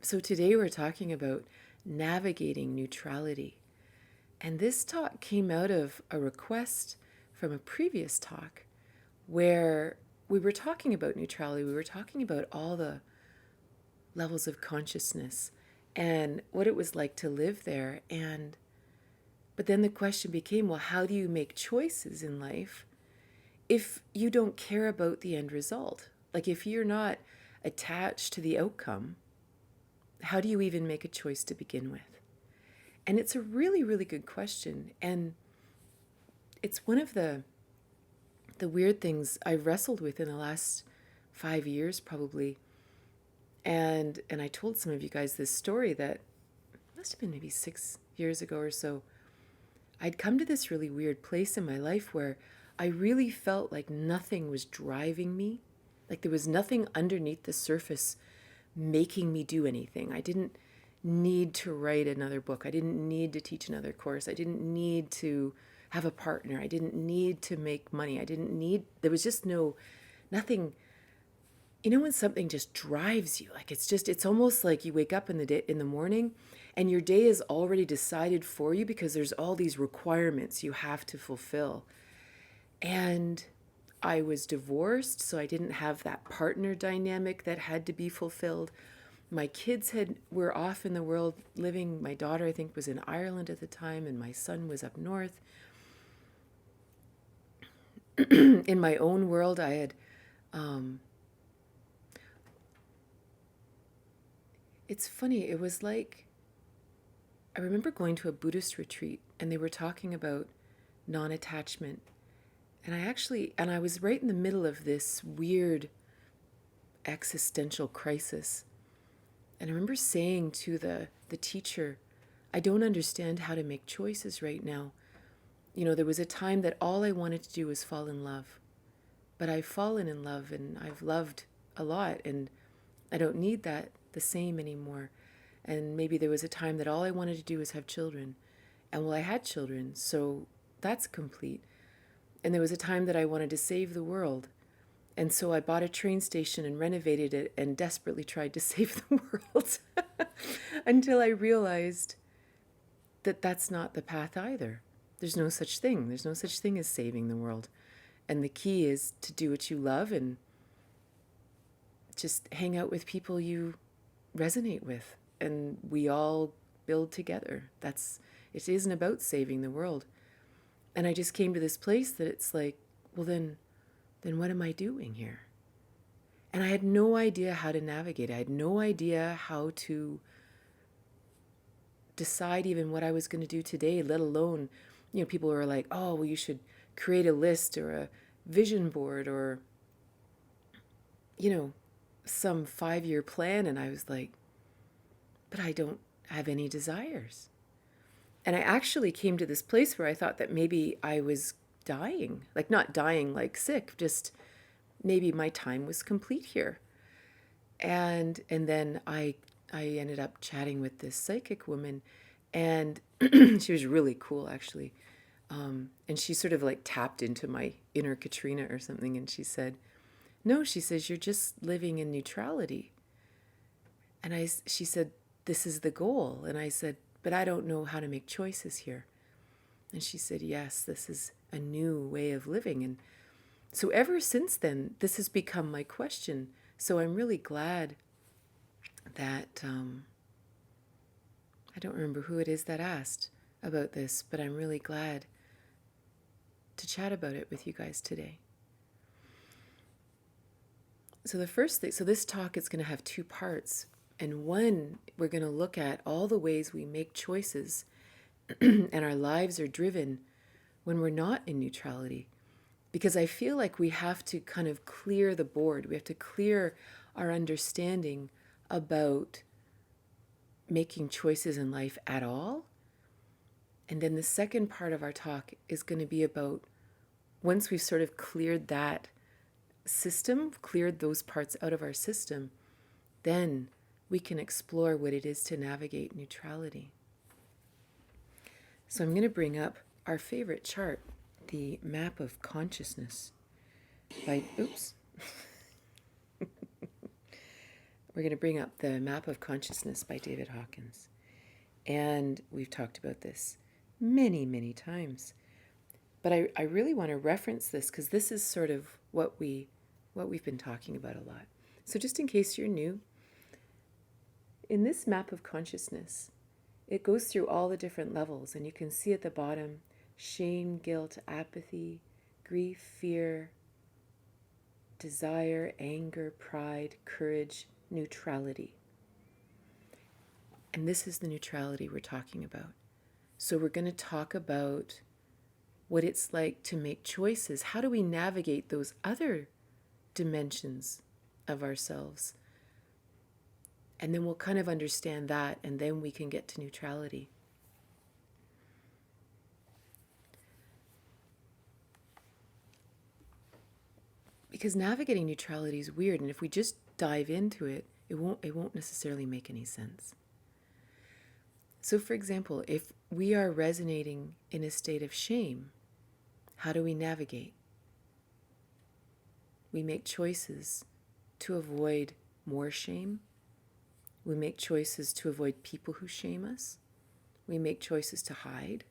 So today we're talking about navigating neutrality. And this talk came out of a request from a previous talk where we were talking about neutrality. We were talking about all the levels of consciousness and what it was like to live there. But then the question became, well, how do you make choices in life if you don't care about the end result? Like if you're not attached to the outcome, how do you even make a choice to begin with? And it's a really, really good question. And it's one of the weird things I've wrestled with in the last 5 years, probably. And I told some of you guys this story that must have been maybe 6 years ago or so. I'd come to this really weird place in my life where I really felt like nothing was driving me. Like there was nothing underneath the surface making me do anything. I didn't need to write another book. I didn't need to teach another course. I didn't need to have a partner. I didn't need to make money. There was just nothing. You know when something just drives you, like it's almost like you wake up in the morning and your day is already decided for you because there's all these requirements you have to fulfill. And I was divorced, so I didn't have that partner dynamic that had to be fulfilled. My kids were off in the world living. My daughter, I think, was in Ireland at the time, and my son was up north. In my own world, I had it's funny, it was like I remember going to a Buddhist retreat and they were talking about non-attachment. And I was right in the middle of this weird existential crisis. And I remember saying to the teacher, I don't understand how to make choices right now. You know, there was a time that all I wanted to do was fall in love. But I've fallen in love and I've loved a lot and I don't need that the same anymore. And maybe there was a time that all I wanted to do was have children. And well, I had children, so that's complete. And there was a time that I wanted to save the world. And so I bought a train station and renovated it and desperately tried to save the world until I realized that that's not the path either. There's no such thing. There's no such thing as saving the world. And the key is to do what you love and just hang out with people you resonate with. And we all build together. It isn't about saving the world. And I just came to this place that it's like, well, then what am I doing here? And I had no idea how to navigate. I had no idea how to decide even what I was going to do today, let alone, people were like, oh, well, you should create a list or a vision board or, some 5-year plan. And I was like, but I don't have any desires. And I actually came to this place where I thought that maybe I was dying, like not dying like sick, just maybe my time was complete here. And then I ended up chatting with this psychic woman, and she was really cool actually. And she sort of like tapped into my inner Katrina or something, and she said, "No," she says, "you're just living in neutrality." And she said, "This is the goal." And I said, "But I don't know how to make choices here." And she said, "Yes, this is a new way of living." And so ever since then, this has become my question. So I'm really glad that, I don't remember who it is that asked about this, but I'm really glad to chat about it with you guys today. So this talk is going to have 2 parts. And one, we're going to look at all the ways we make choices and our lives are driven when we're not in neutrality. Because I feel like we have to kind of clear the board. We have to clear our understanding about making choices in life at all. And then the second part of our talk is going to be about once we've sort of cleared that system, cleared those parts out of our system, then we can explore what it is to navigate neutrality. So I'm going to bring up our favorite chart, the map of consciousness we're going to bring up the Map of Consciousness by David Hawkins. And we've talked about this many, many times. But I really want to reference this because this is sort of what we've been talking about a lot. So just in case you're new, in this map of consciousness, it goes through all the different levels, and you can see at the bottom shame, guilt, apathy, grief, fear, desire, anger, pride, courage, neutrality. And this is the neutrality we're talking about. So we're going to talk about what it's like to make choices. How do we navigate those other dimensions of ourselves? And then we'll kind of understand that, and then we can get to neutrality. Because navigating neutrality is weird, and if we just dive into it, it won't necessarily make any sense. So for example, if we are resonating in a state of shame, how do we navigate? We make choices to avoid more shame. We make choices to avoid people who shame us. We make choices to hide.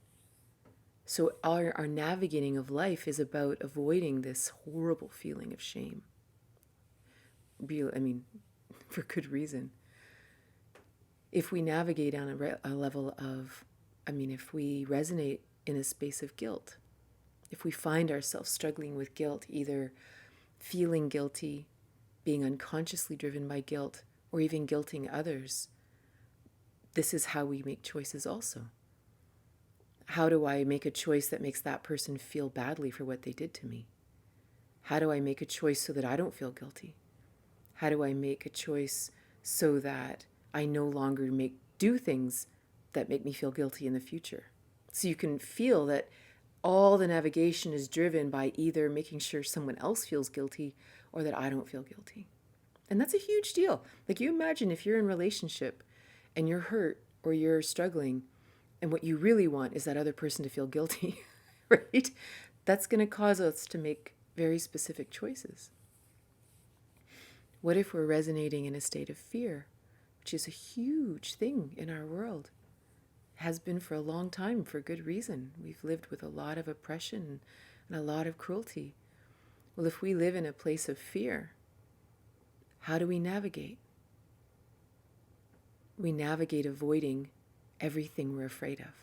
So our navigating of life is about avoiding this horrible feeling of shame. For good reason. If we navigate on a level of, if we resonate in a space of guilt, if we find ourselves struggling with guilt, either feeling guilty, being unconsciously driven by guilt, or even guilting others, this is how we make choices also. How do I make a choice that makes that person feel badly for what they did to me? How do I make a choice so that I don't feel guilty? How do I make a choice so that I no longer do things that make me feel guilty in the future? So you can feel that all the navigation is driven by either making sure someone else feels guilty or that I don't feel guilty. And that's a huge deal. Like, you imagine if you're in a relationship and you're hurt or you're struggling, and what you really want is that other person to feel guilty, right? That's going to cause us to make very specific choices. What if we're resonating in a state of fear, which is a huge thing in our world? Has been for a long time, for good reason. We've lived with a lot of oppression and a lot of cruelty. Well, if we live in a place of fear, how do we navigate? We navigate avoiding everything we're afraid of.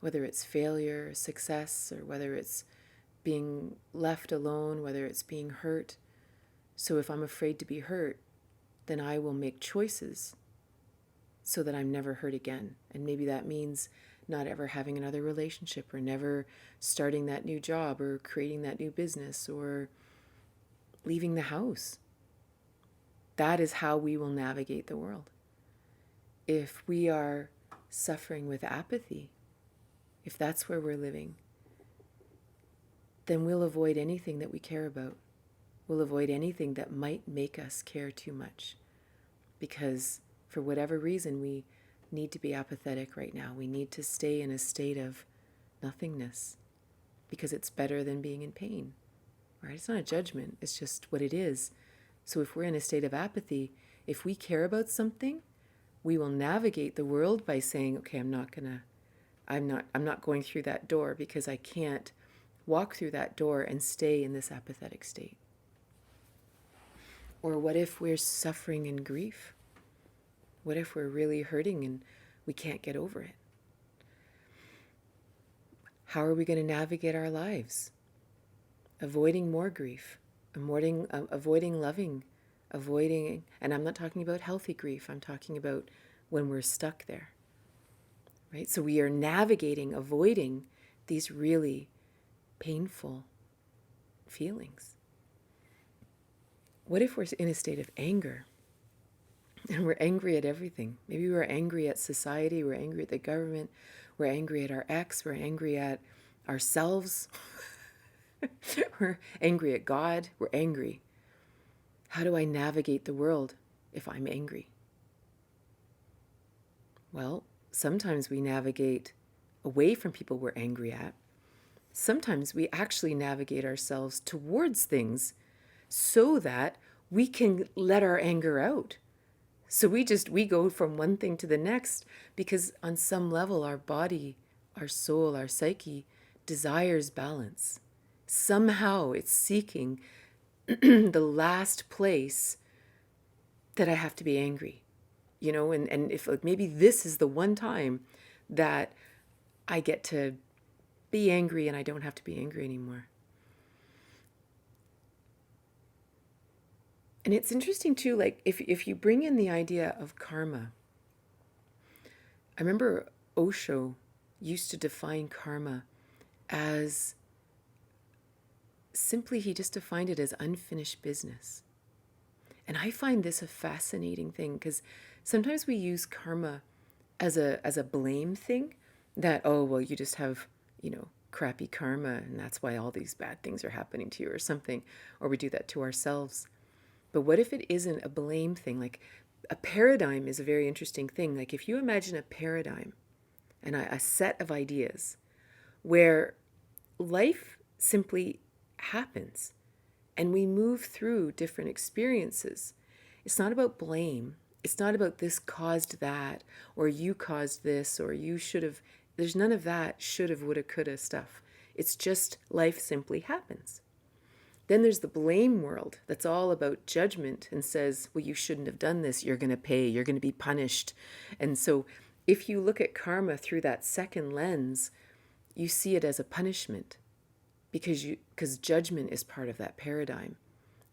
Whether it's failure, success, or whether it's being left alone, whether it's being hurt. So if I'm afraid to be hurt, then I will make choices so that I'm never hurt again. And maybe that means not ever having another relationship, or never starting that new job, or creating that new business, or leaving the house. That is how we will navigate the world. If we are suffering with apathy, if that's where we're living, then we'll avoid anything that we care about. We'll avoid anything that might make us care too much, because for whatever reason, we need to be apathetic right now. We need to stay in a state of nothingness because it's better than being in pain, right? It's not a judgment. It's just what it is. So if we're in a state of apathy, if we care about something, we will navigate the world by saying, okay, I'm not going through that door because I can't walk through that door and stay in this apathetic state. Or what if we're suffering in grief? What if we're really hurting and we can't get over it? How are we going to navigate our lives? Avoiding more grief, avoiding loving, and I'm not talking about healthy grief, I'm talking about when we're stuck there, right? So we are navigating, avoiding these really painful feelings. What if we're in a state of anger? And we're angry at everything. Maybe we're angry at society, we're angry at the government, we're angry at our ex, we're angry at ourselves, we're angry at God, we're angry. How do I navigate the world if I'm angry? Well, sometimes we navigate away from people we're angry at. Sometimes we actually navigate ourselves towards things so that we can let our anger out. So we go from one thing to the next because on some level our body, our soul, our psyche desires balance. Somehow it's seeking the last place that I have to be angry. And if like maybe this is the one time that I get to be angry and I don't have to be angry anymore. And it's interesting too, like if you bring in the idea of karma, I remember Osho used to define karma as simply, he just defined it as unfinished business. And I find this a fascinating thing because sometimes we use karma as a blame thing, that, oh, well, you just have, crappy karma and that's why all these bad things are happening to you or something, or we do that to ourselves. But what if it isn't a blame thing? Like a paradigm is a very interesting thing. Like if you imagine a paradigm and a set of ideas where life simply happens and we move through different experiences. It's not about blame. It's not about this caused that, or you caused this, or you should have. There's none of that should have, woulda, coulda stuff. It's just life simply happens. Then there's the blame world that's all about judgment and says, well, you shouldn't have done this. You're going to pay. You're going to be punished. And so if you look at karma through that second lens, you see it as a punishment because judgment is part of that paradigm.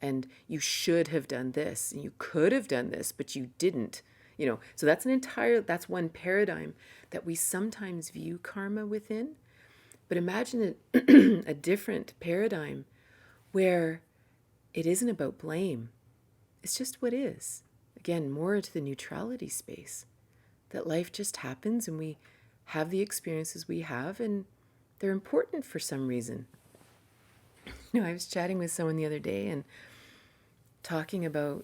And you should have done this and you could have done this, but you didn't. So that's one paradigm that we sometimes view karma within. But imagine a different paradigm where it isn't about blame. It's just what is. Again, more into the neutrality space. That life just happens and we have the experiences we have and they're important for some reason. I was chatting with someone the other day and talking about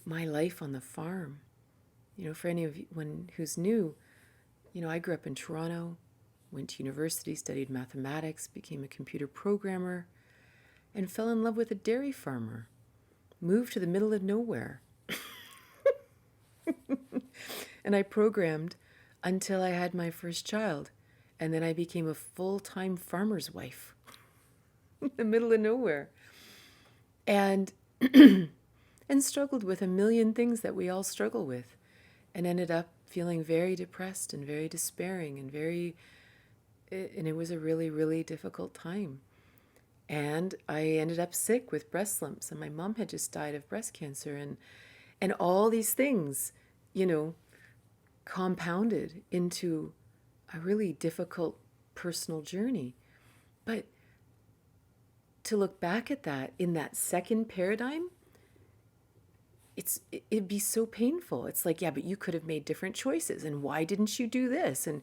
my life on the farm. For anyone who's new, I grew up in Toronto, went to university, studied mathematics, became a computer programmer, and fell in love with a dairy farmer. Moved to the middle of nowhere. And I programmed until I had my first child. And then I became a full-time farmer's wife in the middle of nowhere. And and struggled with a million things that we all struggle with. And ended up feeling very depressed and very despairing and it was a really, really difficult time. And I ended up sick with breast lumps, and my mom had just died of breast cancer, and all these things, compounded into a really difficult personal journey. But to look back at that in that second paradigm, it'd be so painful. It's like, yeah, but you could have made different choices, and why didn't you do this? And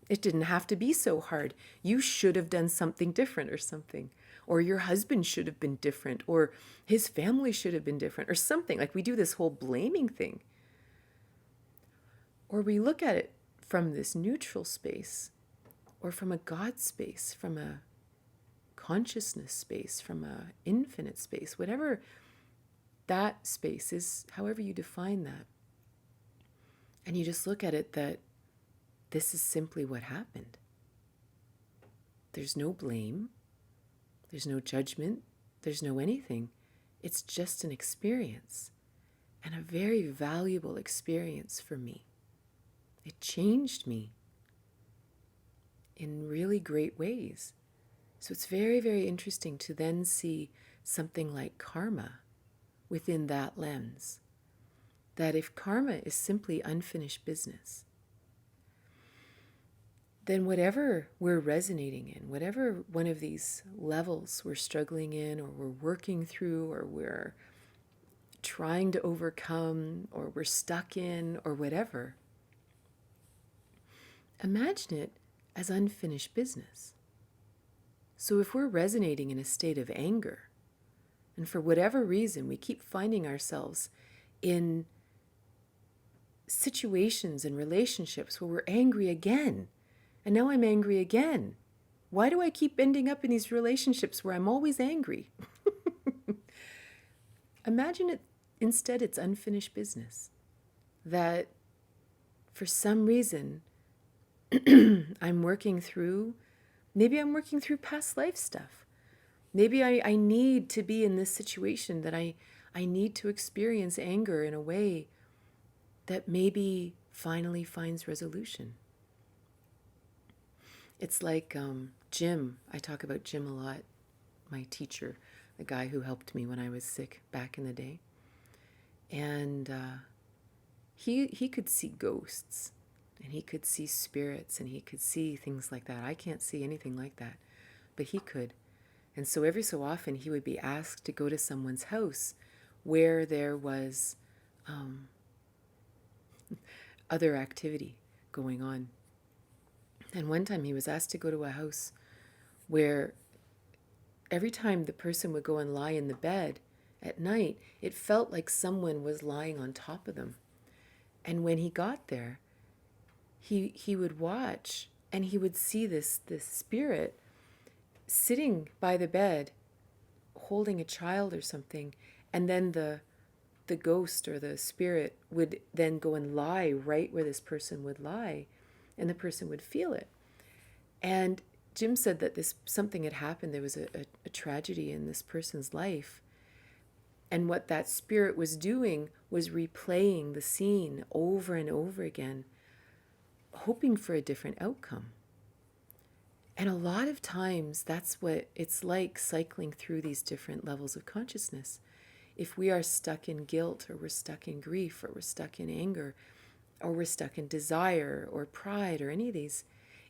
it didn't have to be so hard. You should have done something different or something. Or your husband should have been different, or his family should have been different, or something. Like we do this whole blaming thing. Or we look at it from this neutral space, or from a God space, from a consciousness space, from a infinite space, whatever that space is, however you define that. And you just look at it that this is simply what happened. There's no blame. There's no judgment. There's no anything. It's just an experience, and a very valuable experience for me. It changed me in really great ways. So it's very, very interesting to then see something like karma within that lens. That if karma is simply unfinished business, then whatever we're resonating in, whatever one of these levels we're struggling in, or we're working through, or we're trying to overcome, or we're stuck in, or whatever, imagine it as unfinished business. So if we're resonating in a state of anger, and for whatever reason we keep finding ourselves in situations and relationships where we're angry again, and now I'm angry again. Why do I keep ending up in these relationships where I'm always angry? Imagine it instead it's unfinished business. That for some reason I'm working through, maybe I'm working through past life stuff. Maybe I need to be in this situation that I need to experience anger in a way that maybe finally finds resolution. It's like Jim. I talk about Jim a lot, my teacher, the guy who helped me when I was sick back in the day. And he could see ghosts, and he could see spirits, and he could see things like that. I can't see anything like that, but he could. And so every so often he would be asked to go to someone's house where there was other activity going on. And one time he was asked to go to a house where every time the person would go and lie in the bed at night, it felt like someone was lying on top of them. And when he got there, he would watch, and he would see this spirit sitting by the bed holding a child or something, and then the ghost or the spirit would then go and lie right where this person would lie, and the person would feel it. And Jim said that something had happened. There was a tragedy in this person's life, and what that spirit was doing was replaying the scene over and over again, hoping for a different outcome. And a lot of times that's what it's like, cycling through these different levels of consciousness. If we are stuck in guilt, or we're stuck in grief, or we're stuck in anger, or we're stuck in desire or pride or any of these,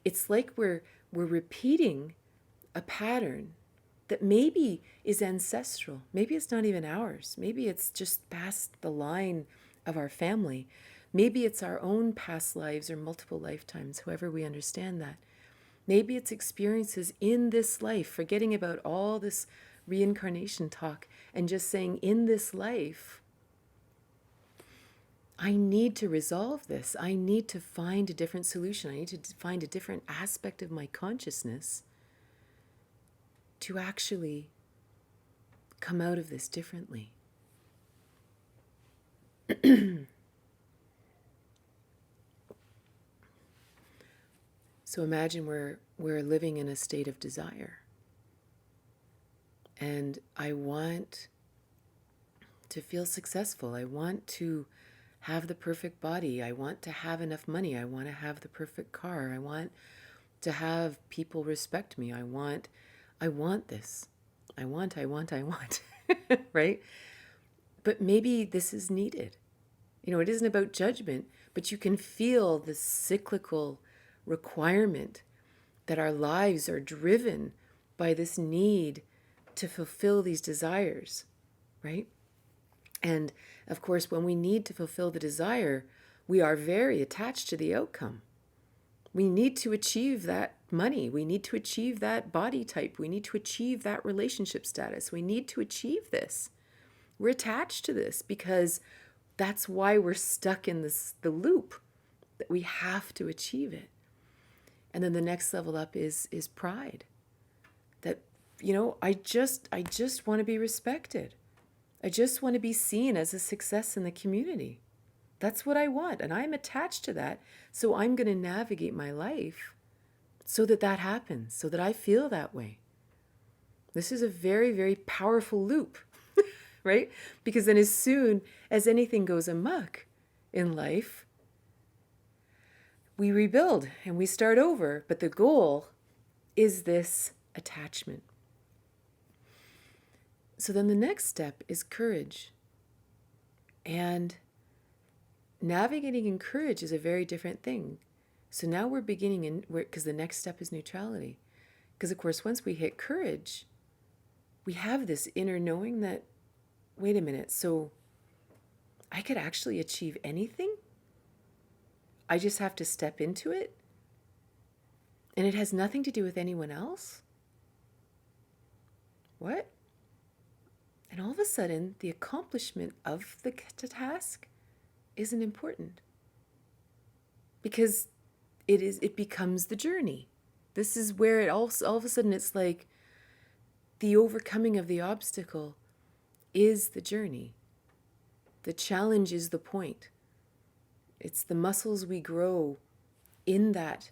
it's like we're repeating a pattern that maybe is ancestral. Maybe it's not even ours. Maybe it's just past the line of our family. Maybe it's our own past lives or multiple lifetimes, however we understand that. Maybe it's experiences in this life, forgetting about all this reincarnation talk and just saying, in this life, I need to resolve this. I need to find a different solution. I need to find a different aspect of my consciousness to actually come out of this differently. So imagine we're living in a state of desire. And I want to feel successful. I want to have the perfect body. I want to have enough money. I want to have the perfect car. I want to have people respect me. I want this. I want, right? But maybe this is needed. It isn't about judgment, but you can feel the cyclical requirement that our lives are driven by this need to fulfill these desires, right? And of course, when we need to fulfill the desire, we are very attached to the outcome. We need to achieve that money. We need to achieve that body type. We need to achieve that relationship status. We need to achieve this. We're attached to this because that's why we're stuck in the loop, that we have to achieve it. And then the next level up is pride. That, I just want to be respected. I just want to be seen as a success in the community. That's what I want, and I'm attached to that. So I'm going to navigate my life so that happens, so that I feel that way. This is a very, very powerful loop, right? Because then as soon as anything goes amok in life, we rebuild and we start over. But the goal is this attachment. So then the next step is courage. And navigating in courage is a very different thing. So now we're beginning because the next step is neutrality. Because of course, once we hit courage, we have this inner knowing that, wait a minute, so I could actually achieve anything? I just have to step into it? And it has nothing to do with anyone else? What? And all of a sudden, the accomplishment of the task isn't important. Because it becomes the journey. This is where all of a sudden it's like the overcoming of the obstacle is the journey. The challenge is the point. It's the muscles we grow in that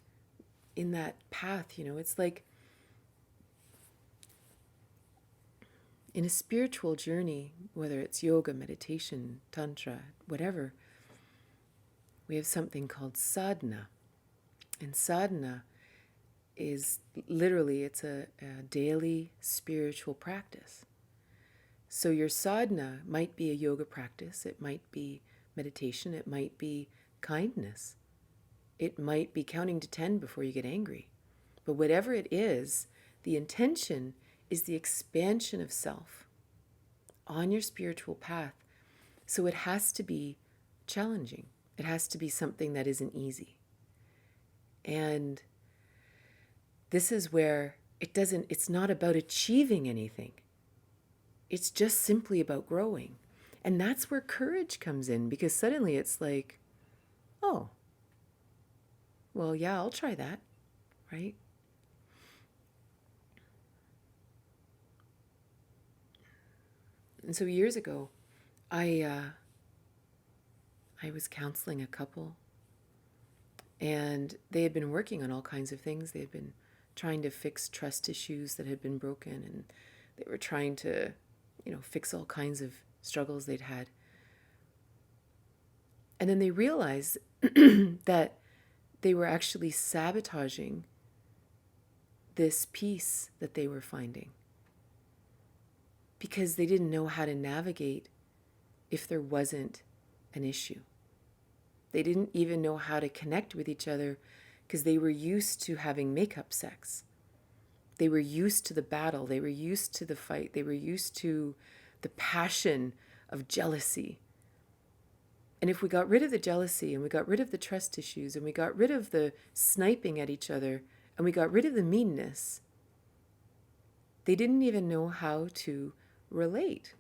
path, you know. It's like in a spiritual journey, whether it's yoga, meditation, tantra, whatever, we have something called sadhana. And sadhana is literally, it's a daily spiritual practice. So your sadhana might be a yoga practice, it might be meditation, it might be kindness, it might be counting to 10 before you get angry. But whatever it is, the intention is the expansion of self on your spiritual path. So it has to be challenging. It has to be something that isn't easy. And this is where it's not about achieving anything. It's just simply about growing. And that's where courage comes in, because suddenly it's like, oh, well, yeah, I'll try that, right? And so years ago, I was counseling a couple, and they had been working on all kinds of things. They had been trying to fix trust issues that had been broken, and they were trying to, fix all kinds of struggles they'd had. And then they realized that they were actually sabotaging this peace that they were finding, because they didn't know how to navigate if there wasn't an issue. They didn't even know how to connect with each other because they were used to having make-up sex. They were used to the battle. They were used to the fight. They were used to the passion of jealousy. And if we got rid of the jealousy, and we got rid of the trust issues, and we got rid of the sniping at each other, and we got rid of the meanness, they didn't even know how to relate.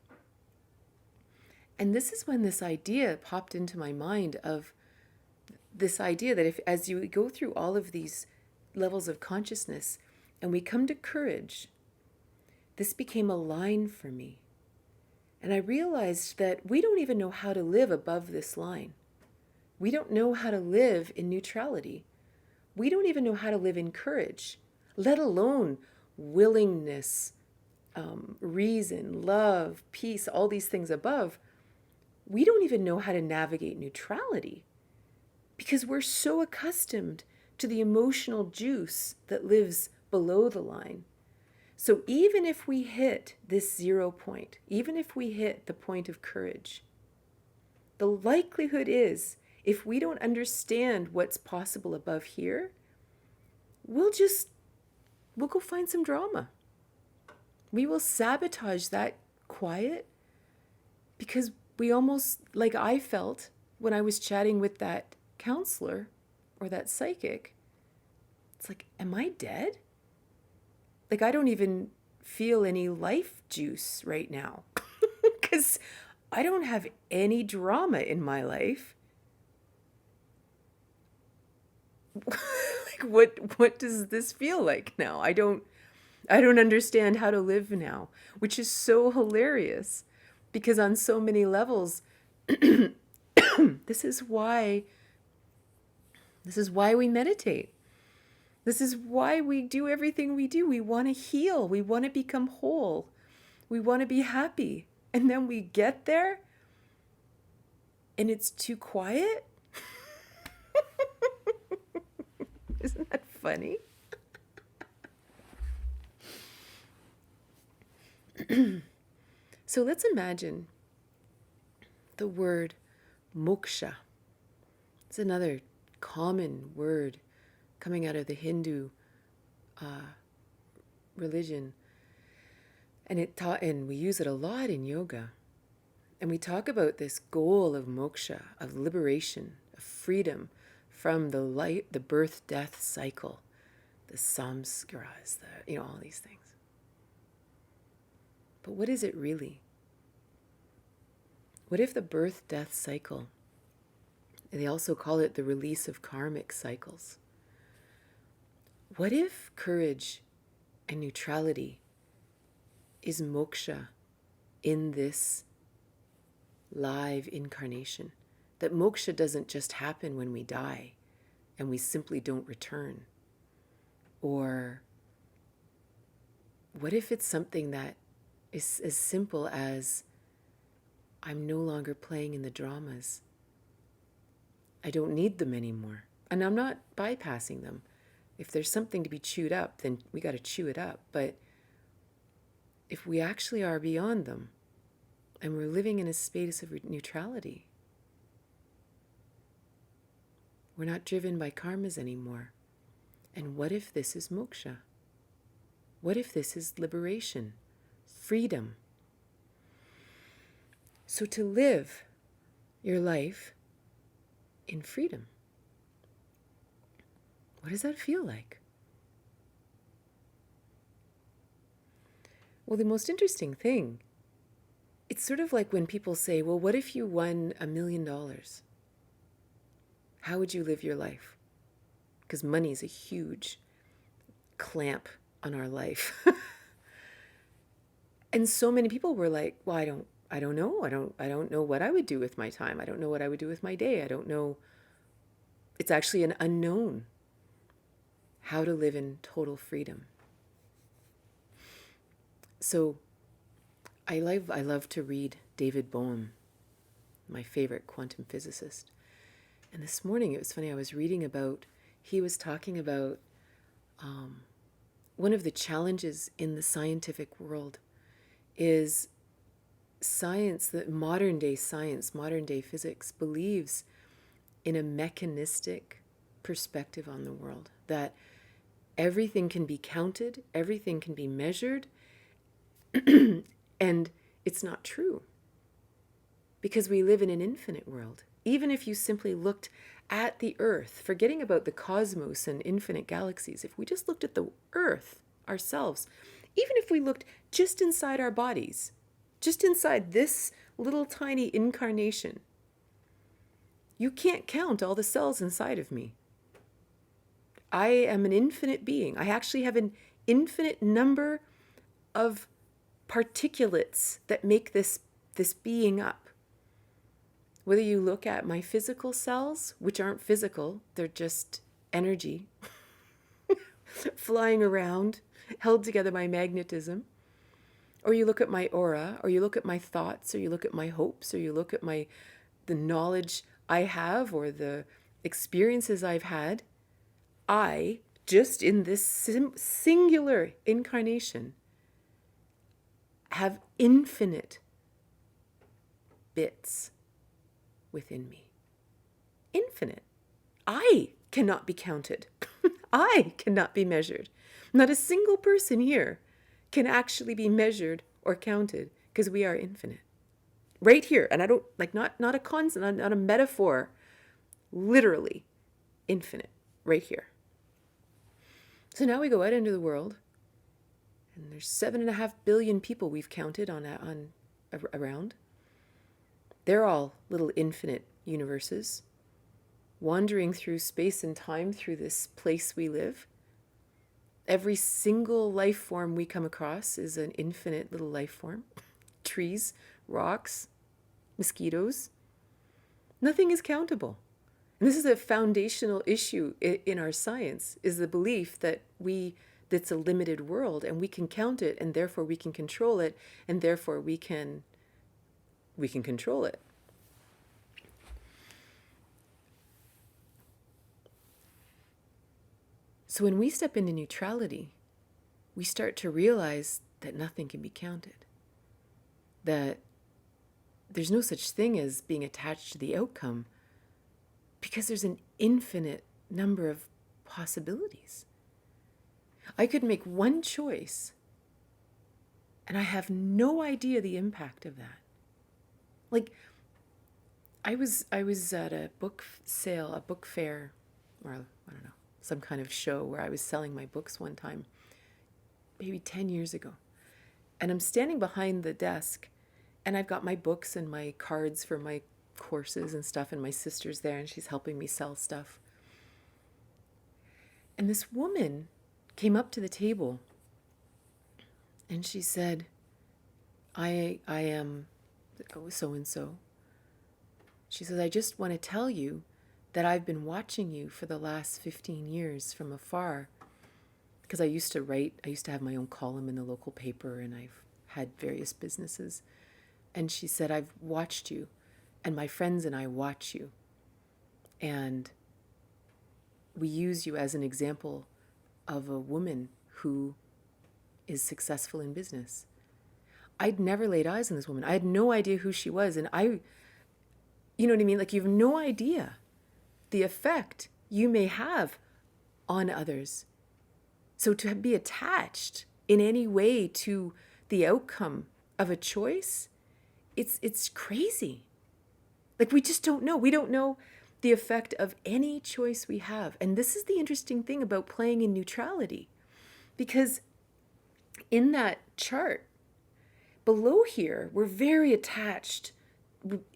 And this is when this idea popped into my mind, of this idea that as you go through all of these levels of consciousness and we come to courage, this became a line for me. And I realized that we don't even know how to live above this line. We don't know how to live in neutrality. We don't even know how to live in courage, let alone willingness, reason, love, peace, all these things above. We don't even know how to navigate neutrality, because we're so accustomed to the emotional juice that lives below the line. So even if we hit this 0 point, even if we hit the point of courage, the likelihood is, if we don't understand what's possible above here, we'll go find some drama. We will sabotage that quiet, because we almost, like I felt when I was chatting with that counselor or that psychic, it's like, am I dead? Like, I don't even feel any life juice right now because I don't have any drama in my life. Like, what does this feel like now? I don't understand how to live now, which is so hilarious, because on so many levels, this is why we meditate. This is why we do everything we do. We want to heal. We want to become whole. We want to be happy. And then we get there and it's too quiet. Isn't that funny? So let's imagine the word moksha. It's another common word coming out of the Hindu religion, and we use it a lot in yoga. And we talk about this goal of moksha, of liberation, of freedom from the birth-death cycle, the samskaras, all these things. But what is it really? What if the birth-death cycle, and they also call it the release of karmic cycles, what if courage and neutrality is moksha in this live incarnation. That moksha doesn't just happen when we die and we simply don't return. Or what if it's something that is as simple as, I'm no longer playing in the dramas. I don't need them anymore. And I'm not bypassing them. If there's something to be chewed up, then we got to chew it up. But if we actually are beyond them and we're living in a space of neutrality, we're not driven by karmas anymore. And what if this is moksha? What if this is liberation, freedom? So to live your life in freedom, what does that feel like? Well, the most interesting thing, it's sort of like when people say, well, what if you won $1 million? How would you live your life? Because money is a huge clamp on our life. And so many people were like, well, I don't know. I don't know what I would do with my time. I don't know what I would do with my day. I don't know. It's actually an unknown how to live in total freedom. So I love to read David Bohm, my favorite quantum physicist. And this morning, it was funny, I was reading about, he was talking about one of the challenges in the scientific world is science, that modern day science, modern day physics believes in a mechanistic perspective on the world, that everything can be counted, everything can be measured, and it's not true. Because we live in an infinite world. Even if you simply looked at the earth, forgetting about the cosmos and infinite galaxies, if we just looked at the earth ourselves, even if we looked just inside our bodies, just inside this little tiny incarnation, you can't count all the cells inside of me. I am an infinite being. I actually have an infinite number of particulates that make this being up. Whether you look at my physical cells, which aren't physical, they're just energy flying around, held together by magnetism, or you look at my aura, or you look at my thoughts, or you look at my hopes, or you look at the knowledge I have, or the experiences I've had, I, just in this singular incarnation, have infinite bits within me. Infinite. I cannot be counted. I cannot be measured. Not a single person here can actually be measured or counted because we are infinite. Right here. And I don't, not a concept, not a metaphor, literally infinite, right here. So now we go out into the world, and there's 7.5 billion people we've counted on around. They're all little infinite universes, wandering through space and time through this place we live. Every single life form we come across is an infinite little life form. Trees, rocks, mosquitoes. Nothing is countable. And this is a foundational issue in our science, is the belief that that's a limited world and we can count it, and therefore we can control it, and therefore we can control it. So when we step into neutrality, we start to realize that nothing can be counted. That there's no such thing as being attached to the outcome, because there's an infinite number of possibilities. I could make one choice, and I have no idea the impact of that. Like, I was at a book sale, a book fair, or I don't know, some kind of show where I was selling my books one time, maybe 10 years ago. And I'm standing behind the desk, and I've got my books and my cards for my courses and stuff, and my sister's there, and she's helping me sell stuff. And this woman came up to the table, and she said, I am so and so. She says, I just want to tell you that I've been watching you for the last 15 years from afar. Because I used to write, I used to have my own column in the local paper, and I've had various businesses. And she said, I've watched you, and my friends and I watch you. And we use you as an example of a woman who is successful in business. I'd never laid eyes on this woman. I had no idea who she was. And you know what I mean? Like, you have no idea the effect you may have on others. So to be attached in any way to the outcome of a choice, it's crazy. Like, we just don't know. We don't know the effect of any choice we have. And this is the interesting thing about playing in neutrality. Because in that chart, below here, we're very attached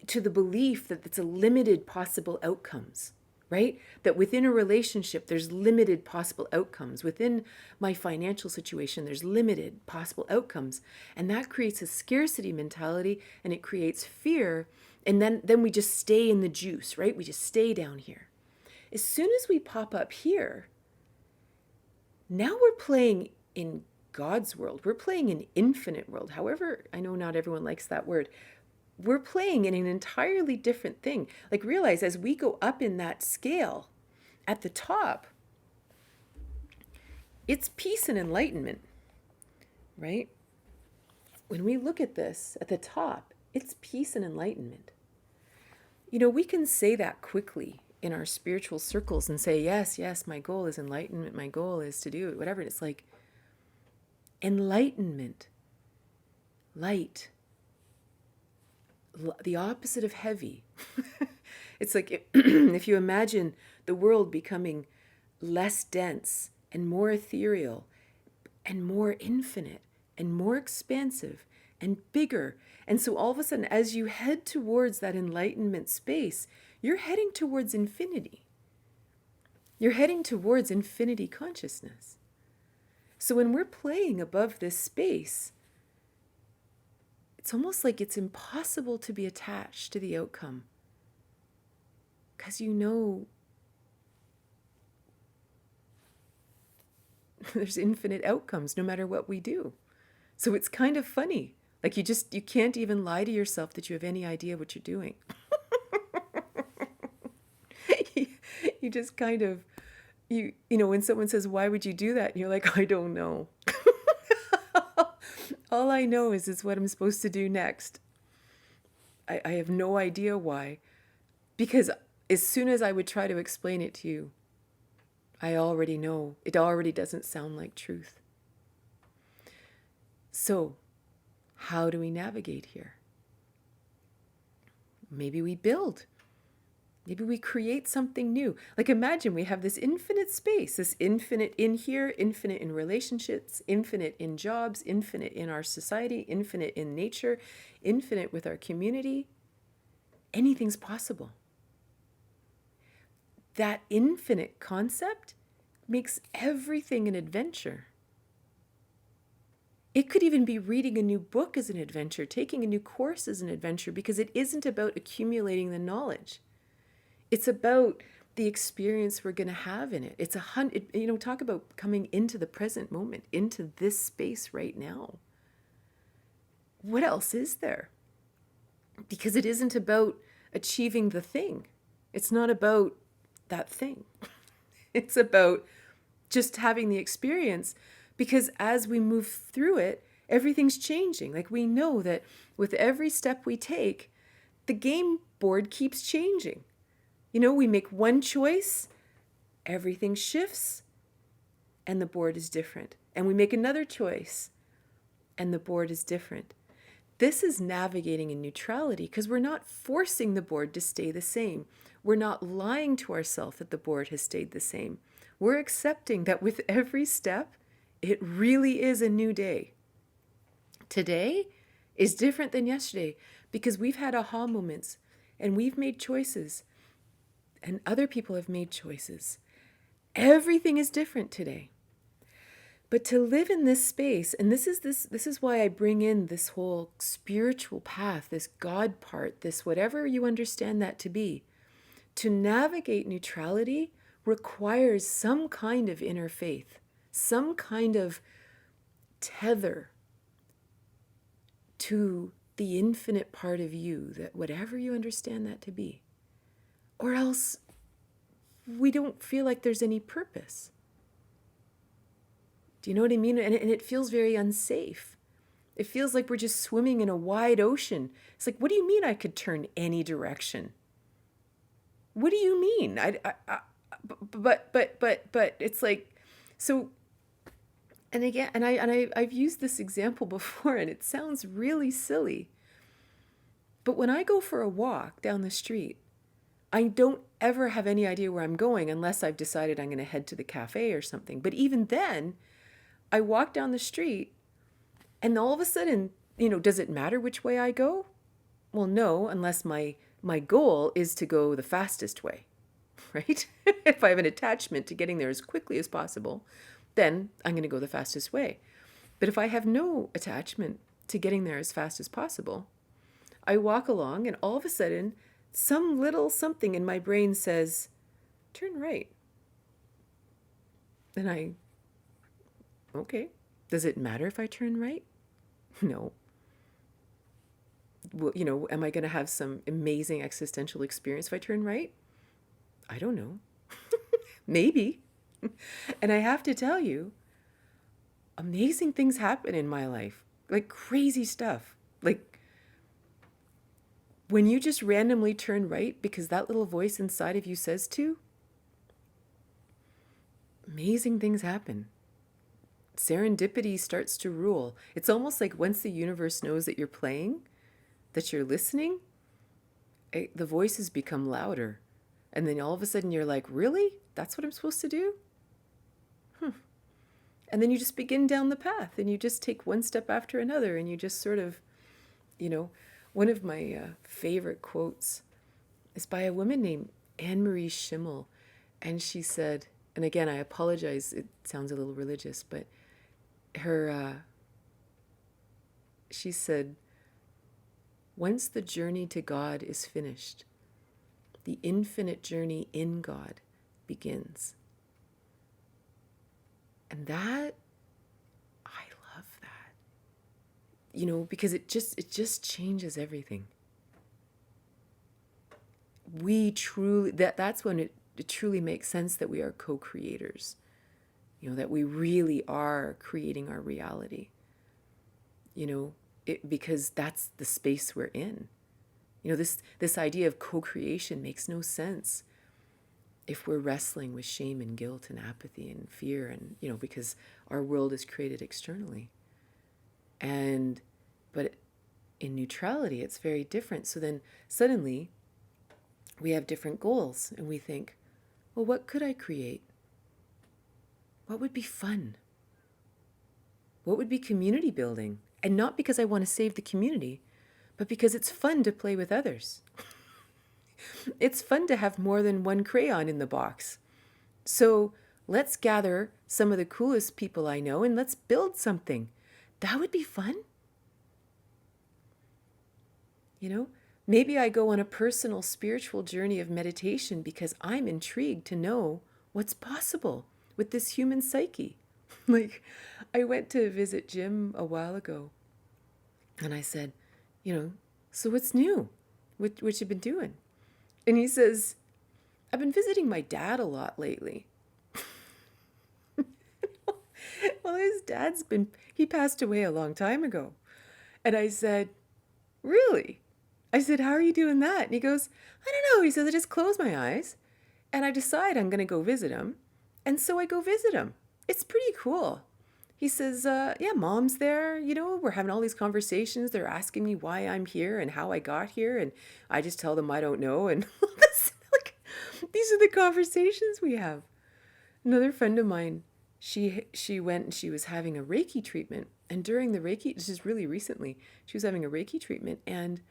to the belief that it's a limited possible outcomes, right? That within a relationship, there's limited possible outcomes. Within my financial situation, there's limited possible outcomes. And that creates a scarcity mentality, and it creates fear. And then we just stay in the juice, right? We just stay down here. As soon as we pop up here, now we're playing in God's world. We're playing in infinite world. However, I know not everyone likes that word. We're playing in an entirely different thing. Like, realize as we go up in that scale, at the top, it's peace and enlightenment, right? When we look at this at the top, it's peace and enlightenment. You know, we can say that quickly in our spiritual circles and say, yes, yes, my goal is enlightenment. My goal is to do it, whatever. It's like enlightenment, light, the opposite of heavy. It's like if you imagine the world becoming less dense and more ethereal and more infinite and more expansive and bigger. And so all of a sudden, as you head towards that enlightenment space, you're heading towards infinity. You're heading towards infinity consciousness. So when we're playing above this space, it's almost like it's impossible to be attached to the outcome. Because you know there's infinite outcomes no matter what we do. So it's kind of funny. Like, you can't even lie to yourself that you have any idea what you're doing. You just kind of, you know, when someone says, why would you do that? And you're like, I don't know. All I know is it's what I'm supposed to do next. I have no idea why. Because as soon as I would try to explain it to you, I already know. It already doesn't sound like truth. So, how do we navigate here? Maybe we build. Maybe we create something new. Like, imagine we have this infinite space, this infinite in here, infinite in relationships, infinite in jobs, infinite in our society, infinite in nature, infinite with our community. Anything's possible. That infinite concept makes everything an adventure. It could even be reading a new book as an adventure, taking a new course as an adventure, because it isn't about accumulating the knowledge. It's about the experience we're going to have in it. It's talk about coming into the present moment, into this space right now. What else is there? Because it isn't about achieving the thing. It's not about that thing. It's about just having the experience, because as we move through it, everything's changing. Like, we know that with every step we take, the game board keeps changing. You know, we make one choice, everything shifts, and the board is different. And we make another choice, and the board is different. This is navigating in neutrality, because we're not forcing the board to stay the same. We're not lying to ourselves that the board has stayed the same. We're accepting that with every step, it really is a new day. Today is different than yesterday, because we've had aha moments, and we've made choices, and other people have made choices. Everything is different today. But to live in this space, and this is why I bring in this whole spiritual path, this God part, this whatever you understand that to be. To navigate neutrality requires some kind of inner faith, some kind of tether to the infinite part of you, that whatever you understand that to be. Or else we don't feel like there's any purpose. Do you know what I mean? And it feels very unsafe. It feels like we're just swimming in a wide ocean. It's like, what do you mean I could turn any direction? What do you mean? But it's like, so, and again, I've used this example before, and it sounds really silly. But when I go for a walk down the street, I don't ever have any idea where I'm going unless I've decided I'm going to head to the cafe or something. But even then, I walk down the street, and all of a sudden, does it matter which way I go? Well, no, unless my goal is to go the fastest way, right? If I have an attachment to getting there as quickly as possible, then I'm going to go the fastest way. But if I have no attachment to getting there as fast as possible, I walk along, and all of a sudden, some little something in my brain says, turn right. And okay, does it matter if I turn right? No. Well, am I going to have some amazing existential experience if I turn right? I don't know. Maybe. And I have to tell you, amazing things happen in my life, like crazy stuff. Like when you just randomly turn right because that little voice inside of you says to, amazing things happen. Serendipity starts to rule. It's almost like once the universe knows that you're playing, that you're listening, the voices become louder. And then all of a sudden you're like, really? That's what I'm supposed to do? And then you just begin down the path, and you just take one step after another, and you just sort of, one of my favorite quotes is by a woman named Anne-Marie Schimmel. And she said, and again, I apologize, it sounds a little religious, but she said, once the journey to God is finished, the infinite journey in God begins. And that, I love that. Because it just changes everything. We truly, that's when it truly makes sense that we are co-creators. That we really are creating our reality. Because that's the space we're in. This idea of co-creation makes no sense if we're wrestling with shame and guilt and apathy and fear, and because our world is created externally. But in neutrality, it's very different. So then suddenly we have different goals, and we think, well, what could I create? What would be fun? What would be community building? And not because I want to save the community, but because it's fun to play with others. It's fun to have more than one crayon in the box. So let's gather some of the coolest people I know and let's build something. That would be fun. Maybe I go on a personal spiritual journey of meditation because I'm intrigued to know what's possible with this human psyche. Like, I went to visit Jim a while ago, and I said, so what's new? What you been doing? And he says, I've been visiting my dad a lot lately. Well, his he passed away a long time ago. And I said, really? I said, how are you doing that? And he goes, I don't know. He says, I just close my eyes and I decide I'm going to go visit him. And so I go visit him. It's pretty cool. He says, yeah, Mom's there. We're having all these conversations. They're asking me why I'm here and how I got here. And I just tell them I don't know. And these are the conversations we have. Another friend of mine, she went and she was having a Reiki treatment. And during the Reiki, this is really recently, she was having a Reiki treatment. And